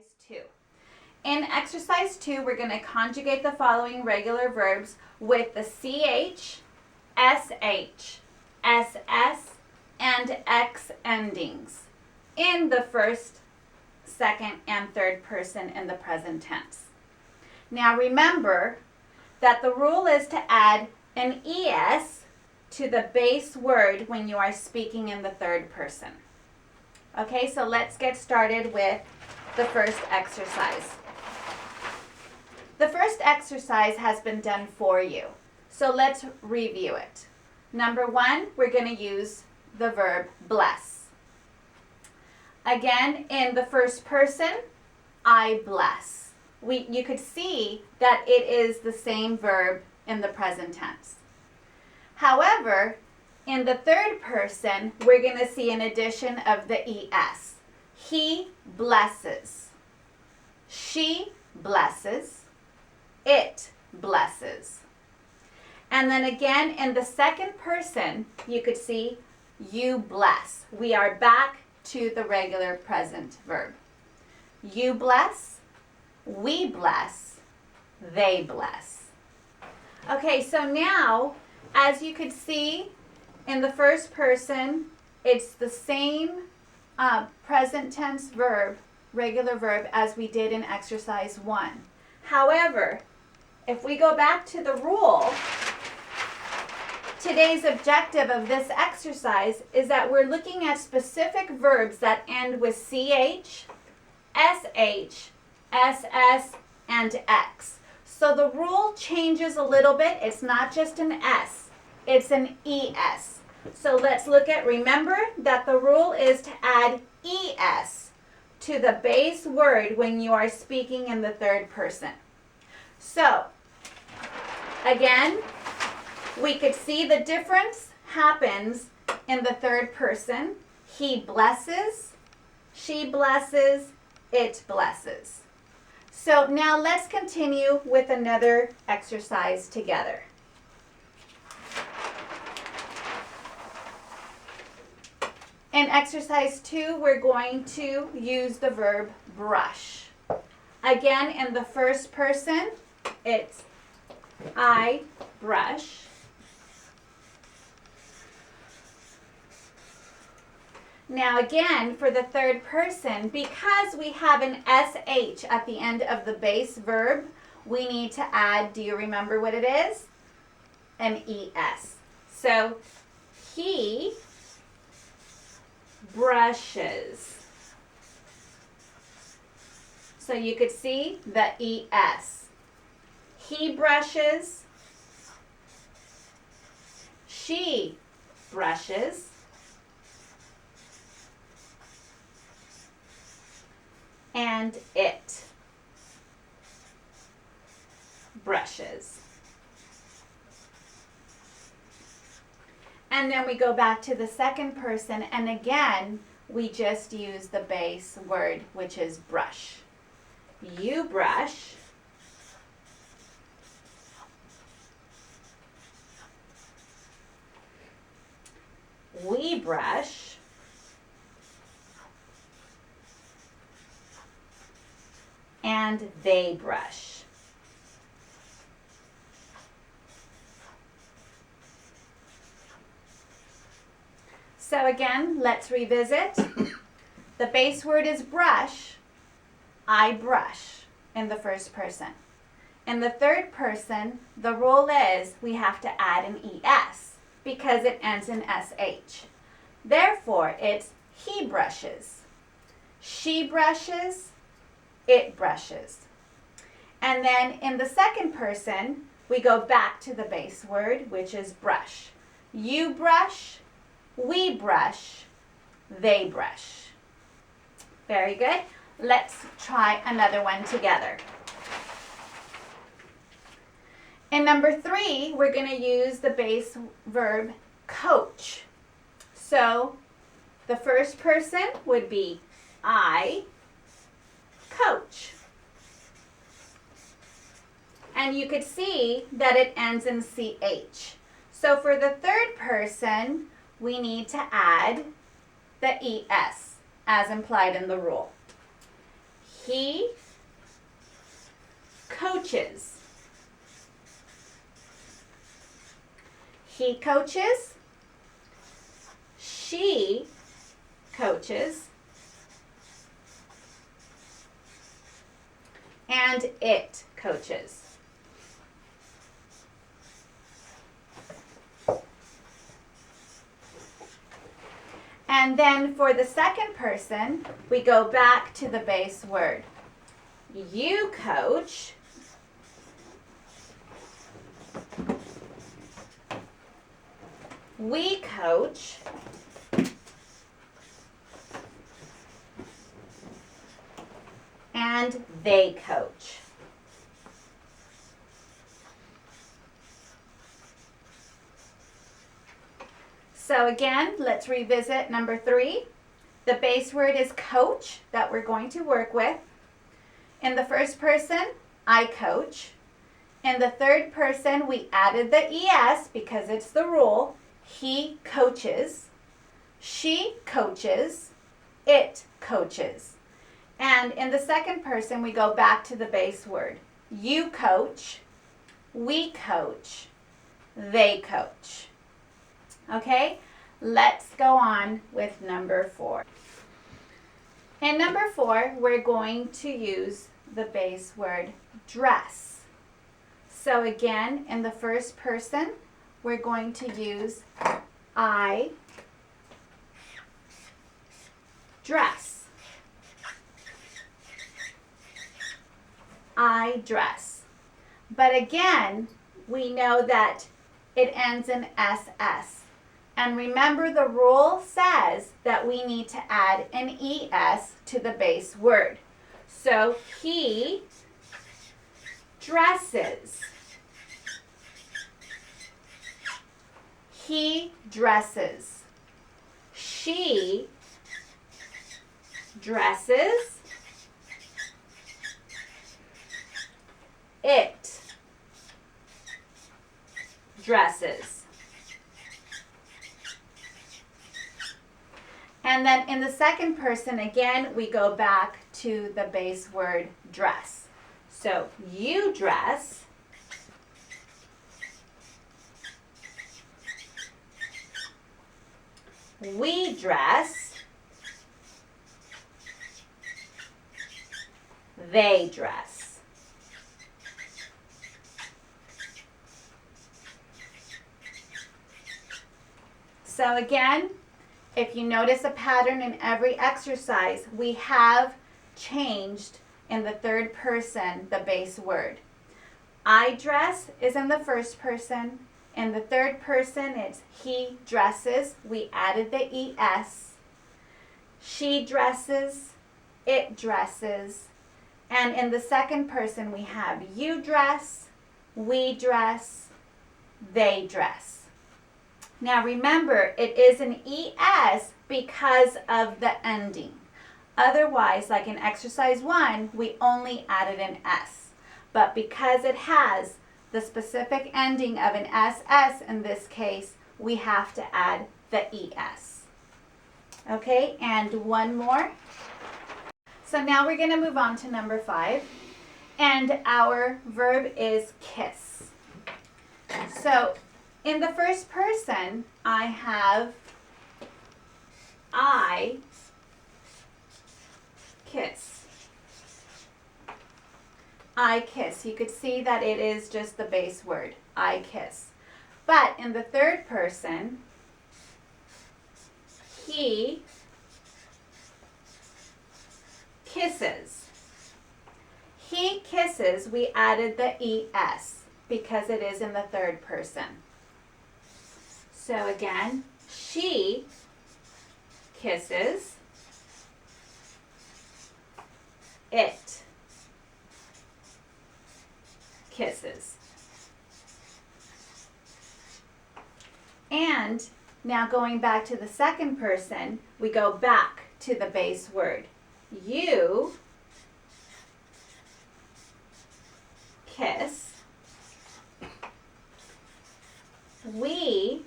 exercise 2. In exercise 2, we're going to conjugate the following regular verbs with the CH, SH, SS, and X endings in the first, second, and third person in the present tense. Now remember that the rule is to add an ES to the base word when you are speaking in the third person. Okay, so let's get started with the first exercise. The first exercise has been done for you, so let's review it. Number 1, we're going to use the verb bless. Again, in the first person, I bless. You could see that it is the same verb in the present tense. However, in the third person, we're going to see an addition of the ES. He blesses. She blesses. It blesses. And then again, in the second person, you could see you bless. We are back to the regular present verb. You bless. We bless. They bless. Okay, so now, as you could see, in the first person, it's the same present tense verb, regular verb, as we did in exercise 1. However, if we go back to the rule, today's objective of this exercise is that we're looking at specific verbs that end with CH, SH, SS, and X. So the rule changes a little bit. It's not just an S, it's an ES. So let's remember that the rule is to add ES to the base word when you are speaking in the third person. So, again, we could see the difference happens in the third person. He blesses, she blesses, it blesses. So now let's continue with another exercise together. In exercise 2, we're going to use the verb brush. Again, in the first person, it's I brush. Now again, for the third person, because we have an SH at the end of the base verb, we need to add, do you remember what it is? An ES. So, he brushes. So you could see the ES. He brushes. She brushes. And it brushes. And then we go back to the second person, and again, we just use the base word, which is brush. You brush. We brush. And they brush. So again, let's revisit. The base word is brush. I brush in the first person. In the third person, the rule is we have to add an ES because it ends in SH. Therefore, it's he brushes. She brushes. It brushes. And then in the second person, we go back to the base word, which is brush. You brush. We brush, they brush. Very good. Let's try another one together. In number 3, we're going to use the base verb coach. So the first person would be I coach. And you could see that it ends in CH. So for the third person, we need to add the ES as implied in the rule. He coaches. He coaches. She coaches. And it coaches. And then for the second person, we go back to the base word. You coach. We coach. And they coach. So again, let's revisit number 3. The base word is coach that we're going to work with. In the first person, I coach. In the third person, we added the ES because it's the rule. He coaches. She coaches. It coaches. And in the second person, we go back to the base word. You coach. We coach. They coach. Okay, let's go on with number 4. In number 4, we're going to use the base word dress. So again, in the first person, we're going to use I dress. I dress. But again, we know that it ends in SS. And remember, the rule says that we need to add an ES to the base word. So he dresses. He dresses. She dresses. It dresses. And then in the second person, again, we go back to the base word dress. So you dress. We dress. They dress. So again, if you notice a pattern in every exercise, we have changed in the third person the base word. I dress is in the first person. In the third person, it's he dresses. We added the ES. She dresses. It dresses. And in the second person, we have you dress. We dress. They dress. Now remember, it is an ES because of the ending. Otherwise, like in exercise 1, we only added an S. But because it has the specific ending of an SS in this case, we have to add the ES. Okay, and one more. So now we're going to move on to number 5. And our verb is kiss. So in the first person, I have I kiss. I kiss. You could see that it is just the base word, I kiss. But in the third person, he kisses. He kisses, we added the ES because it is in the third person. So again, she kisses. It kisses. And now going back to the second person, we go back to the base word. You kiss. We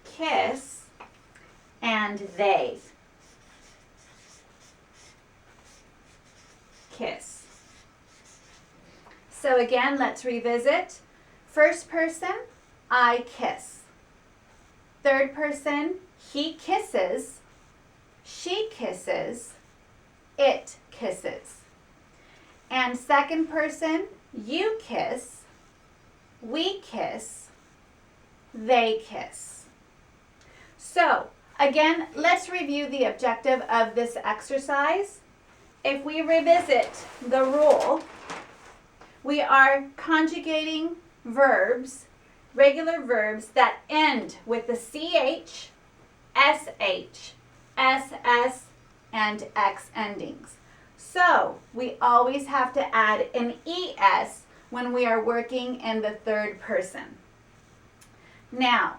kiss. And they. kiss. So again, let's revisit. First person, I kiss. Third person, he kisses, she kisses, it kisses. And second person, you kiss, we kiss, they kiss. So again, let's review the objective of this exercise. If we revisit the rule, we are conjugating verbs, regular verbs that end with the CH, SH, SS, and X endings. So we always have to add an ES when we are working in the third person. Now,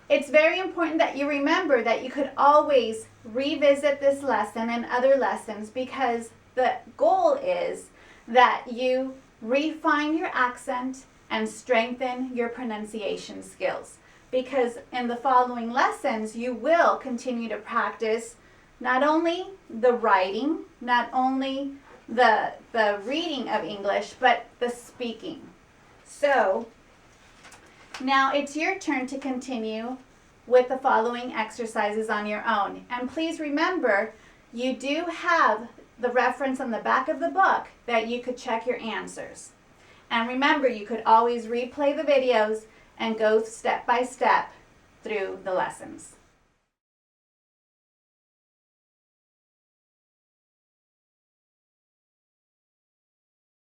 it's very important that you remember that you could always revisit this lesson and other lessons, because the goal is that you refine your accent and strengthen your pronunciation skills. Because in the following lessons, you will continue to practice not only the writing, not only the reading of English, but the speaking. So now it's your turn to continue with the following exercises on your own. And please remember, you do have the reference on the back of the book that you could check your answers. And remember, you could always replay the videos and go step by step through the lessons.